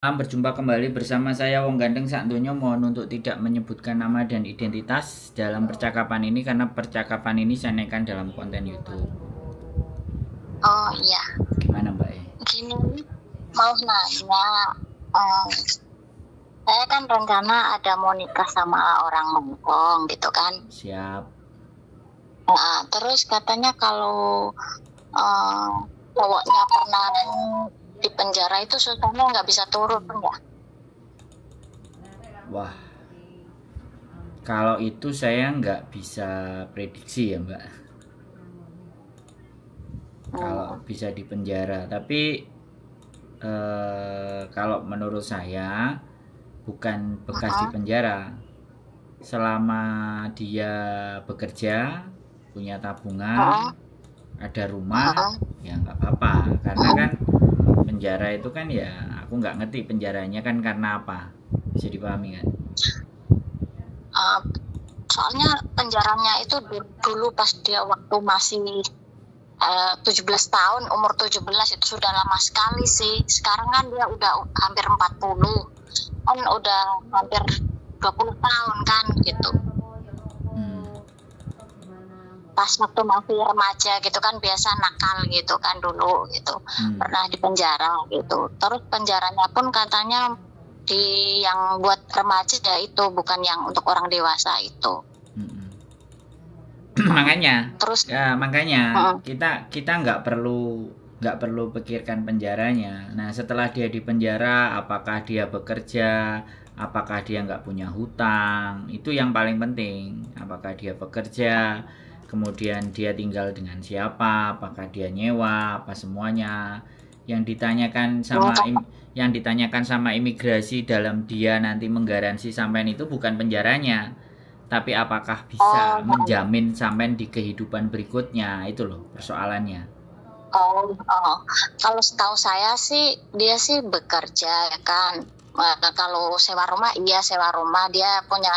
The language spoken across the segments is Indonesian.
Berjumpa kembali bersama saya Wong Gandeng Sakdonya. Mohon untuk tidak menyebutkan nama dan identitas dalam percakapan ini karena percakapan ini saya naikkan dalam konten YouTube. Oh iya. Gimana Mbak? Gini, mau nanya, saya kan rencana ada mau nikah sama orang Hongkong gitu kan. Siap. Nah, terus katanya kalau cowoknya pernah di penjara itu sultannya nggak bisa turun ya? Wah, kalau itu saya nggak bisa prediksi ya Mbak. Kalau bisa di penjara, tapi kalau menurut saya bukan bekas di penjara. Selama dia bekerja, punya tabungan, ada rumah, ya nggak apa-apa. Karena kan penjara itu kan ya, aku nggak ngerti penjaranya kan karena apa, bisa dipahami kan? Soalnya penjaranya itu dulu pas dia waktu masih 17 tahun, umur 17 itu sudah lama sekali sih. Sekarang kan dia udah hampir 40, kan udah hampir 20 tahun kan gitu. Pas waktu masih remaja gitu kan biasa nakal gitu kan dulu gitu, pernah di penjara gitu. Terus penjaranya pun katanya yang buat remaja ya itu, bukan yang untuk orang dewasa itu. Makanya terus ya, kita nggak perlu pikirkan penjaranya. Nah, setelah dia di penjara, apakah dia bekerja, apakah dia nggak punya hutang, itu yang paling penting. Apakah dia bekerja, kemudian dia tinggal dengan siapa, apakah dia nyewa, apa semuanya. Yang ditanyakan sama imigrasi dalam dia nanti menggaransi sampean itu bukan penjaranya, tapi apakah bisa menjamin sampean di kehidupan berikutnya. Itu loh persoalannya. Kalau setahu saya sih dia sih bekerja kan. Kalau sewa rumah, iya sewa rumah, dia punya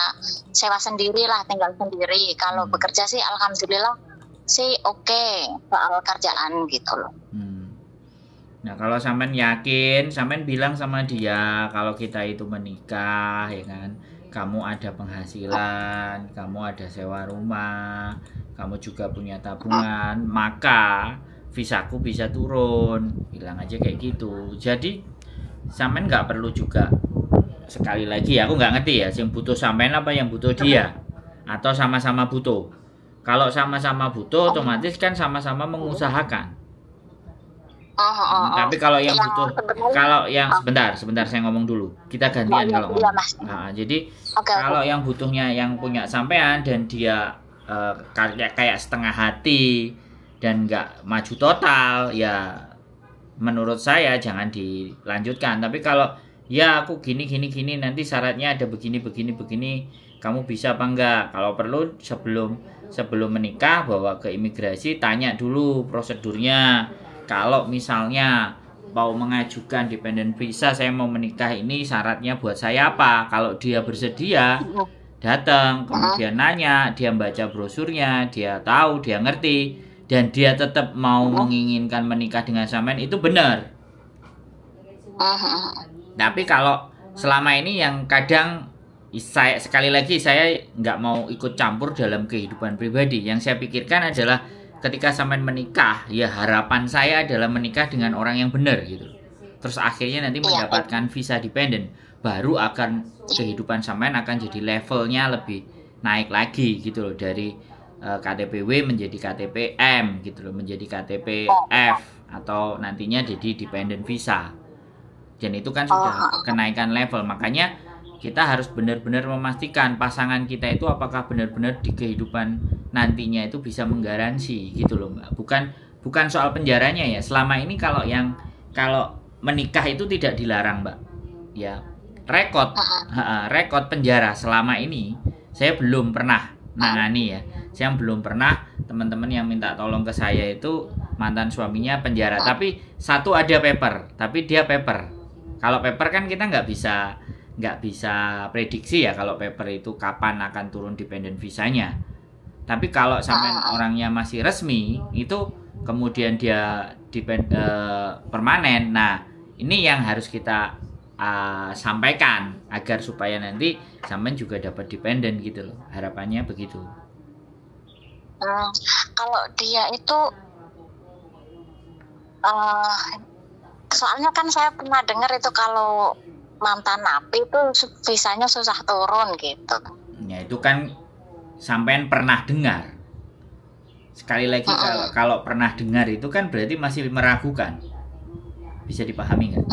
sewa sendiri lah, tinggal sendiri. Kalau bekerja sih alhamdulillah sih oke, soal kerjaan gitu loh. Nah, kalau sampean yakin, sampean bilang sama dia kalau kita itu menikah, ya kan, kamu ada penghasilan, kamu ada sewa rumah, kamu juga punya tabungan, maka visaku bisa turun. Bilang aja kayak gitu. Jadi sampean nggak perlu juga, sekali lagi aku nggak ngerti ya, yang butuh sampean apa yang butuh dia, atau sama-sama butuh. Kalau sama-sama butuh, otomatis kan sama-sama mengusahakan. Tapi kalau yang butuh, sebentar saya ngomong dulu, kita gantian kalau ngomong. Jadi kalau yang butuhnya yang punya sampean dan dia kayak setengah hati dan nggak maju total, ya menurut saya jangan dilanjutkan. Tapi kalau ya aku gini nanti syaratnya ada begini, kamu bisa apa enggak? Kalau perlu sebelum menikah bawa ke imigrasi, tanya dulu prosedurnya. Kalau misalnya mau mengajukan dependent visa, saya mau menikah ini syaratnya buat saya apa? Kalau dia bersedia, datang, kemudian nanya, dia baca brosurnya, dia tahu, dia ngerti, dan dia tetap mau menginginkan menikah dengan sampean, itu benar. Tapi kalau selama ini yang kadang sekali lagi saya nggak mau ikut campur dalam kehidupan pribadi. Yang saya pikirkan adalah ketika sampean menikah, ya harapan saya adalah menikah dengan orang yang benar gitu. Terus akhirnya nanti mendapatkan visa dependent, baru akan kehidupan sampean akan jadi levelnya lebih naik lagi gitu loh, dari KTP-W menjadi KTP-M gitu loh, menjadi KTP-F atau nantinya jadi dependent visa. Dan itu kan sudah kenaikan level. Makanya kita harus benar-benar memastikan pasangan kita itu apakah benar-benar di kehidupan nantinya itu bisa menggaransi gitu loh Mbak. Bukan soal penjaranya ya. Selama ini kalau menikah itu tidak dilarang Mbak. Ya, rekod penjara selama ini saya belum pernah nangani ya. Saya belum pernah, teman-teman yang minta tolong ke saya itu mantan suaminya penjara. Tapi satu ada paper, tapi dia paper. Kalau paper kan kita nggak bisa prediksi ya kalau paper itu kapan akan turun dependent visanya. Tapi kalau sampai orangnya masih resmi, itu kemudian dia permanen. Nah, ini yang harus kita sampaikan agar supaya nanti sampean juga dapat dependen gitu loh. Harapannya begitu. Kalau dia itu soalnya kan saya pernah dengar itu kalau mantan napi itu visanya susah turun gitu. Ya itu kan sampean pernah dengar. Sekali lagi kalau pernah dengar itu kan berarti masih meragukan. Bisa dipahami nggak?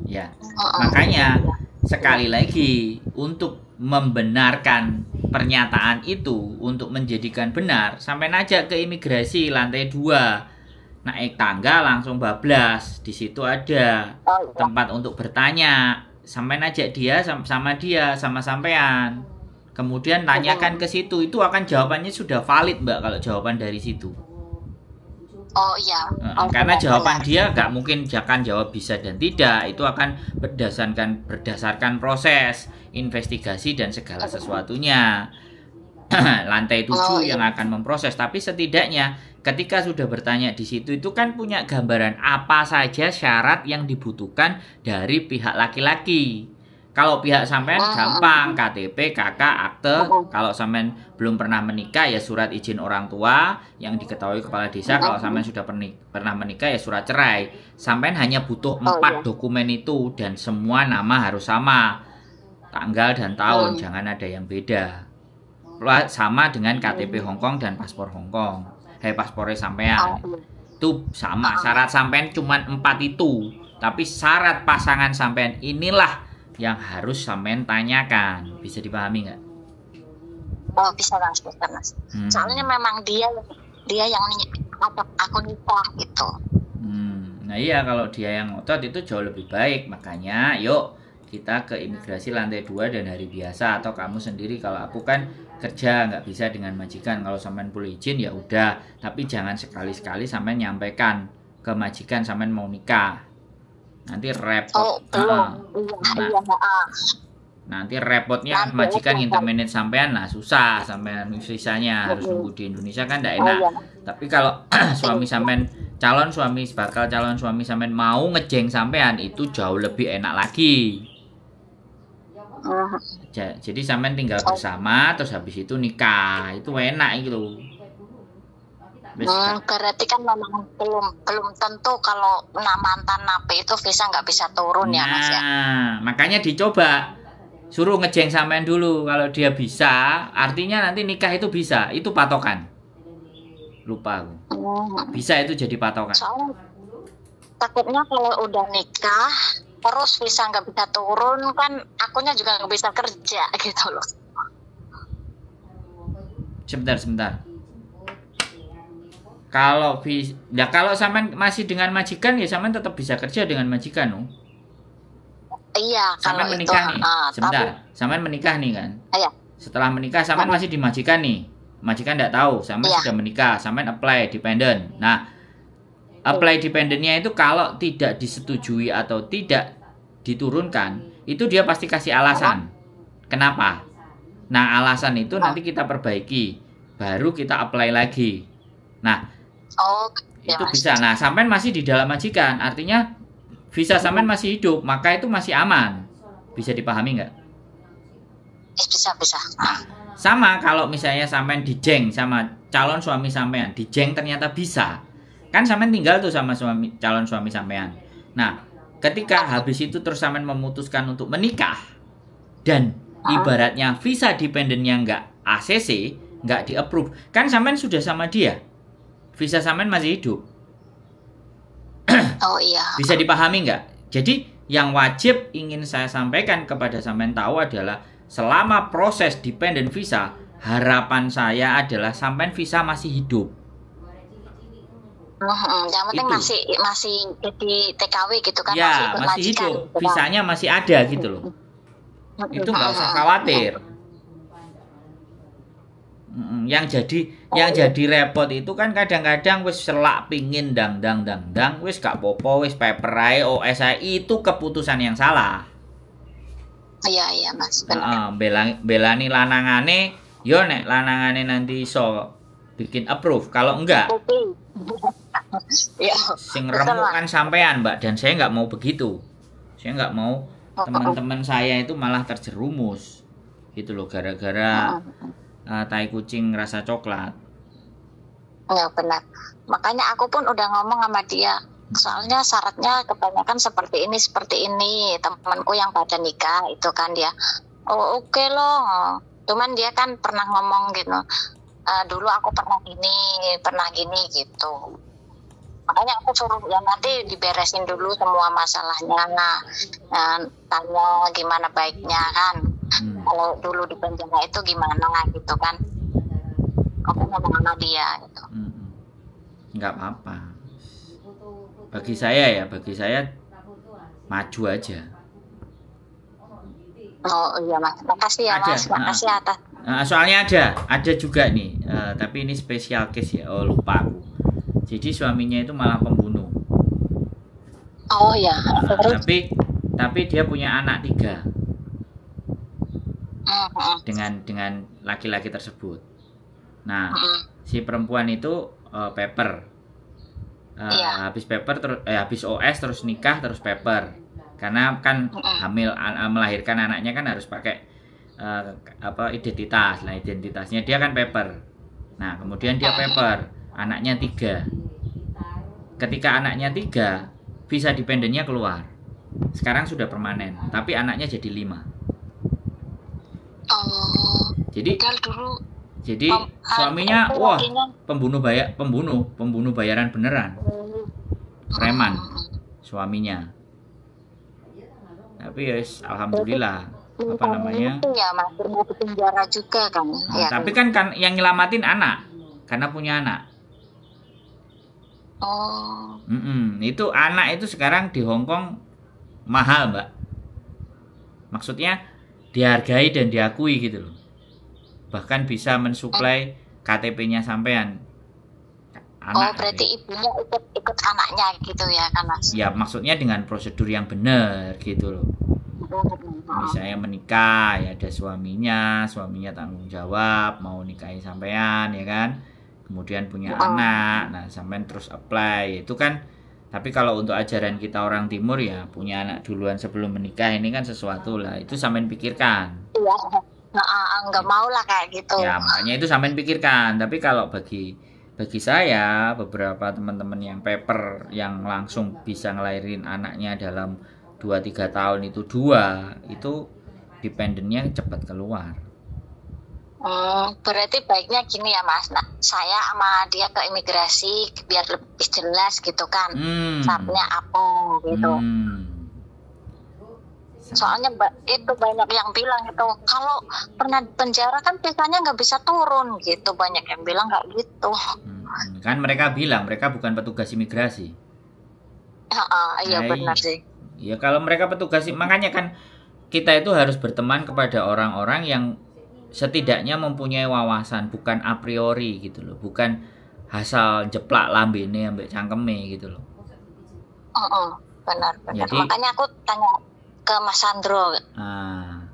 Ya, makanya sekali lagi untuk membenarkan pernyataan itu, untuk menjadikan benar, sampai aja ke imigrasi lantai 2, naik tangga langsung bablas, di situ ada tempat untuk bertanya, sampai ajak dia sama sampean, kemudian tanyakan ke situ, itu akan jawabannya sudah valid Mbak kalau jawaban dari situ. Oh iya. Karena jawaban dia nggak mungkin akan jawab bisa dan tidak, itu akan berdasarkan proses investigasi dan segala sesuatunya. Lantai 7 yang akan memproses, tapi setidaknya ketika sudah bertanya di situ itu kan punya gambaran apa saja syarat yang dibutuhkan dari pihak laki-laki. Kalau pihak sampean gampang, KTP, KK, akte. Kalau sampean belum pernah menikah ya surat izin orang tua yang diketahui kepala desa. Kalau sampean sudah pernah menikah ya surat cerai. Sampean hanya butuh 4 dokumen itu dan semua nama harus sama. Tanggal dan tahun, jangan ada yang beda. Sama dengan KTP Hongkong dan paspor Hongkong. Paspornya sampean. Itu sama, syarat sampean cuma 4 itu. Tapi syarat pasangan sampean inilah yang harus sampean tanyakan. Bisa dipahami nggak? Oh bisa mas. Soalnya memang dia yang aku nikah gitu. Nah iya, kalau dia yang ngotot itu jauh lebih baik. Makanya yuk kita ke imigrasi lantai 2 dan hari biasa, atau kamu sendiri. Kalau aku kan kerja nggak bisa dengan majikan. Kalau sampean perlu izin ya udah, tapi jangan sekali-sekali sampean nyampaikan ke majikan sampean mau nikah. Nanti repot. Nanti repotnya majikan interminate sampean, nah susah sampean visanya harus nunggu di Indonesia kan enggak enak. Tapi kalau suami sampean bakal calon suami sampean mau ngejeng sampean, itu jauh lebih enak lagi. Jadi sampean tinggal bersama terus habis itu nikah, itu enak gitu. Berarti kan memang belum tentu kalau mantan napi itu visa nggak bisa turun ya mas ya. Makanya dicoba, suruh ngejeng sampean dulu. Kalau dia bisa, artinya nanti nikah itu bisa. Itu patokan. Lupa aku. Bisa itu jadi patokan. Soalnya takutnya kalau udah nikah terus visa nggak bisa turun, kan akunya juga nggak bisa kerja gitu loh. Sebentar. Kalau sampean masih dengan majikan ya sampean tetap bisa kerja dengan majikan, no? Iya, sampean kalau menikah itu, nih. Sebentar, sampean menikah nih kan? Iya. Setelah menikah sampean masih di majikan nih. Majikan enggak tahu, sampean sudah menikah, sampean apply dependent. Nah, apply dependentnya itu kalau tidak disetujui atau tidak diturunkan, itu dia pasti kasih alasan. Kenapa? Nah, alasan itu nanti kita perbaiki, baru kita apply lagi. Nah, itu bisa. Nah, sampean masih di dalam majikan, artinya visa sampean masih hidup, maka itu masih aman. Bisa dipahami nggak? Bisa. Nah, sama kalau misalnya sampean dijeng sama calon suami sampean, dijeng ternyata bisa, kan sampean tinggal tuh sama calon suami sampean. Nah, ketika habis itu terus sampean memutuskan untuk menikah dan ibaratnya visa dependennya nggak ACC, nggak di-approve, kan sampean sudah sama dia. Visa sampean masih hidup. Oh iya. Bisa dipahami nggak? Jadi yang wajib ingin saya sampaikan kepada sampean tahu adalah selama proses dependent visa, harapan saya adalah sampean visa masih hidup. Yang penting masih jadi TKW gitu kan? Ya, masih hidup. Visanya masih ada gitu loh. Itu nggak usah khawatir. Yang jadi repot itu kan kadang-kadang wis selak pingin dang wis gak popo wis paper ae OS itu keputusan yang salah. Iya mas. Belani lanangane yo nek lanangane nanti iso bikin approve, kalau enggak ya, sing remuk kan sampean Mbak, dan saya nggak mau begitu. Saya nggak mau teman-teman saya itu malah terjerumus gitu loh gara-gara tai kucing rasa coklat. Ya benar. Makanya aku pun udah ngomong sama dia. Soalnya syaratnya kebanyakan seperti ini. Temanku yang pada nikah itu kan dia, oh oke loh. Cuman dia kan pernah ngomong gitu, dulu aku pernah gini gitu. Makanya aku suruh ya nanti diberesin dulu semua masalahnya. Nah, tanya gimana baiknya kan. Kalau dulu di penjara itu gimana gitu kan. Aku ngomong sama dia gitu. Nggak apa-apa. Bagi saya maju aja. Oh iya Mas, makasih ya Mas, makasih atas. Soalnya ada juga nih, tapi ini spesial case ya. Oh lupa aku. Jadi suaminya itu malah pembunuh. Oh ya. Tapi dia punya anak 3 dengan laki-laki tersebut. Nah, si perempuan itu paper. Habis OS terus nikah terus paper. Karena kan hamil melahirkan anaknya kan harus pakai identitas. Nah, identitasnya dia kan paper. Nah, kemudian dia paper, anaknya 3. Ketika anaknya 3, visa dependennya keluar. Sekarang sudah permanen, tapi anaknya jadi 5. Oh. Jadi suaminya pembunuh bayaran beneran. Preman suaminya. Tapi ya alhamdulillah ya masih mau ke penjara juga kan. Ya, tapi kan yang nyelamatin anak karena punya anak. Oh. Itu anak itu sekarang di Hong Kong mahal, Mbak. Maksudnya dihargai dan diakui gitu loh. Bahkan bisa mensuplai KTP-nya sampean. Berarti ibunya ikut anaknya gitu ya kan Mas? Ya maksudnya dengan prosedur yang benar gitu loh. Misalnya menikah ya ada suaminya tanggung jawab mau nikahi sampean ya kan. Kemudian punya anak, nah sampean terus apply itu kan. Tapi kalau untuk ajaran kita orang timur ya punya anak duluan sebelum menikah ini kan sesuatu lah. Itu sampean pikirkan. Iya. Nggak mau lah kayak gitu. Ya makanya itu sampean pikirkan. Tapi kalau bagi saya beberapa teman-teman yang paper yang langsung bisa ngelahirin anaknya dalam 2-3 tahun itu dependennya cepat keluar. Berarti baiknya gini ya Mas. Nah, saya sama dia ke imigrasi biar lebih jelas gitu kan. Syaratnya apa gitu. Soalnya itu banyak yang bilang itu kalau pernah di penjara kan visanya nggak bisa turun gitu, banyak yang bilang nggak gitu. Kan mereka bilang mereka bukan petugas imigrasi. Iya benar sih. Ya kalau mereka petugas, makanya kan kita itu harus berteman kepada orang-orang yang setidaknya mempunyai wawasan, bukan a priori gitu loh, bukan asal jeplak lambene ambek cangkeme gitu loh. Benar. Jadi, makanya aku tanya ke Mas Sandro.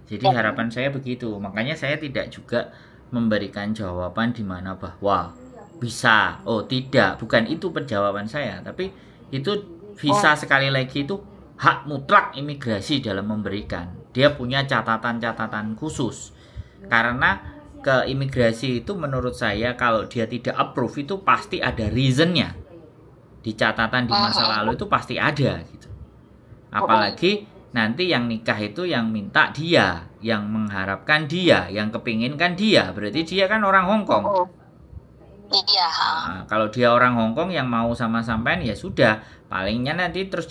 Jadi harapan saya begitu. Makanya saya tidak juga memberikan jawaban di mana bahwa bisa, tidak, bukan itu penjawaban saya. Tapi itu visa sekali lagi itu hak mutlak imigrasi dalam memberikan. Dia punya catatan-catatan khusus. Karena ke imigrasi itu menurut saya kalau dia tidak approve itu pasti ada reasonnya. Di catatan di masa lalu itu pasti ada gitu. Apalagi nanti yang nikah itu yang minta dia, yang mengharapkan dia, yang kepinginkan dia. Berarti dia kan orang Hong Kong. Iya. Nah, kalau dia orang Hong Kong yang mau sama sampean ya sudah. Palingnya nanti terus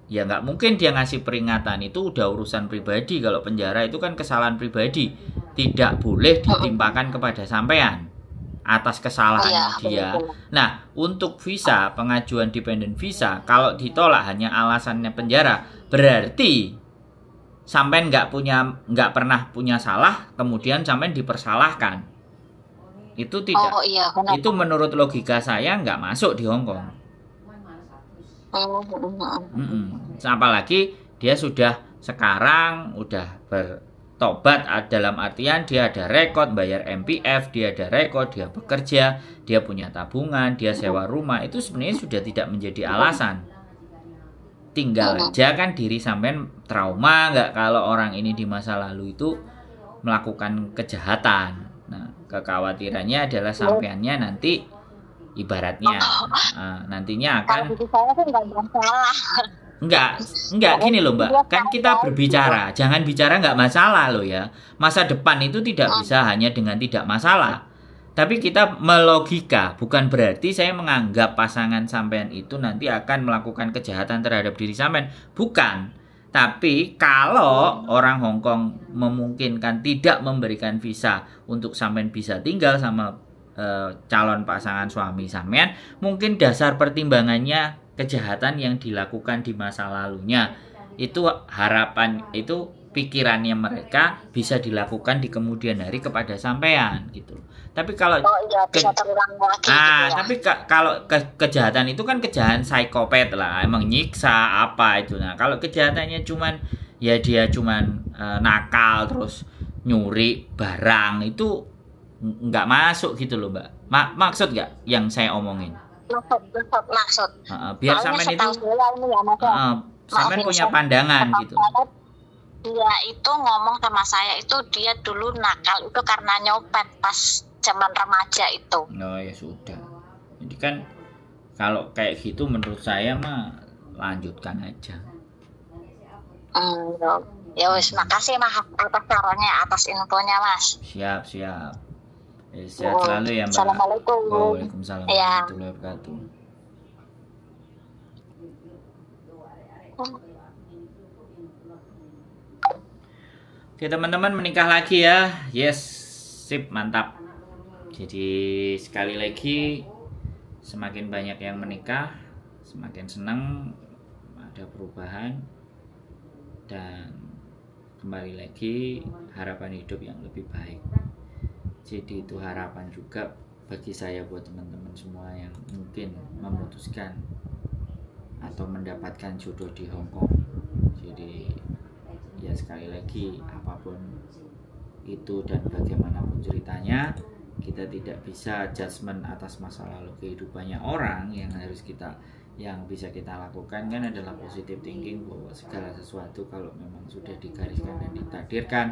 ya nggak mungkin dia ngasih peringatan, itu udah urusan pribadi. Kalau penjara itu kan kesalahan pribadi, tidak boleh ditimpakan kepada sampean atas kesalahannya dia. Nah, untuk visa, pengajuan dependent visa, kalau ditolak hanya alasannya penjara, berarti sampean nggak pernah punya salah, kemudian sampean dipersalahkan. Itu tidak. Itu menurut logika saya nggak masuk di Hong Kong. Apalagi dia sudah sekarang udah bertobat, dalam artian dia ada rekod bayar MPF, dia ada rekod dia bekerja, dia punya tabungan, dia sewa rumah. Itu sebenarnya sudah tidak menjadi alasan. tinggal aja kan diri sampean trauma nggak kalau orang ini di masa lalu itu melakukan kejahatan. Nah, kekhawatirannya adalah sampeannya nanti ibaratnya nantinya akan Kalau saya kan nggak masalah. enggak gini loh Mbak, kan kita berbicara, jangan bicara nggak masalah loh ya. Masa depan itu tidak bisa hanya dengan tidak masalah. Tapi kita melogika, bukan berarti saya menganggap pasangan sampean itu nanti akan melakukan kejahatan terhadap diri sampean. Bukan. Tapi kalau orang Hong Kong memungkinkan tidak memberikan visa untuk sampean bisa tinggal sama calon pasangan suami sampean, mungkin dasar pertimbangannya kejahatan yang dilakukan di masa lalunya. Itu harapan, itu pikirannya mereka bisa dilakukan di kemudian hari kepada sampean gitu. Tapi kalau bisa terulang lagi gitu ya. tapi kalau kejahatan itu kan kejahatan psikopat lah, emang nyiksa apa itu. Nah, kalau kejahatannya cuman ya dia cuman nakal terus nyuri barang itu nggak masuk gitu loh Mbak. Maksud nggak yang saya omongin? Maksud. Biar sampean itu sampean punya pandangan gitu. Dia itu ngomong sama saya itu dia dulu nakal itu karena nyopet pas zaman remaja itu. Oh ya sudah. Jadi kan kalau kayak gitu menurut saya mah lanjutkan aja. Ya wis, makasih Mas atas sarannya, atas infonya Mas. Siap. Sehat selalu ya Mbak. Assalamualaikum. Waalaikumsalam warahmatullahi wabarakatuh. Oke teman-teman, menikah lagi ya. Yes, sip, mantap. Jadi sekali lagi, semakin banyak yang menikah, semakin senang ada perubahan. Dan kembali lagi harapan hidup yang lebih baik. Jadi itu harapan juga bagi saya buat teman-teman semua yang mungkin memutuskan atau mendapatkan jodoh di Hong Kong. Jadi ya sekali lagi apapun itu dan bagaimanapun ceritanya, kita tidak bisa judgement atas masa lalu kehidupannya orang. Yang bisa kita lakukan kan adalah positive thinking, bahwa segala sesuatu kalau memang sudah digariskan dan ditakdirkan,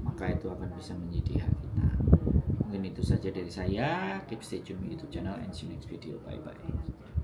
maka itu akan bisa menjadi hak kita. Mungkin itu saja dari saya. Keep stay tune di YouTube channel and see you next video. Bye bye.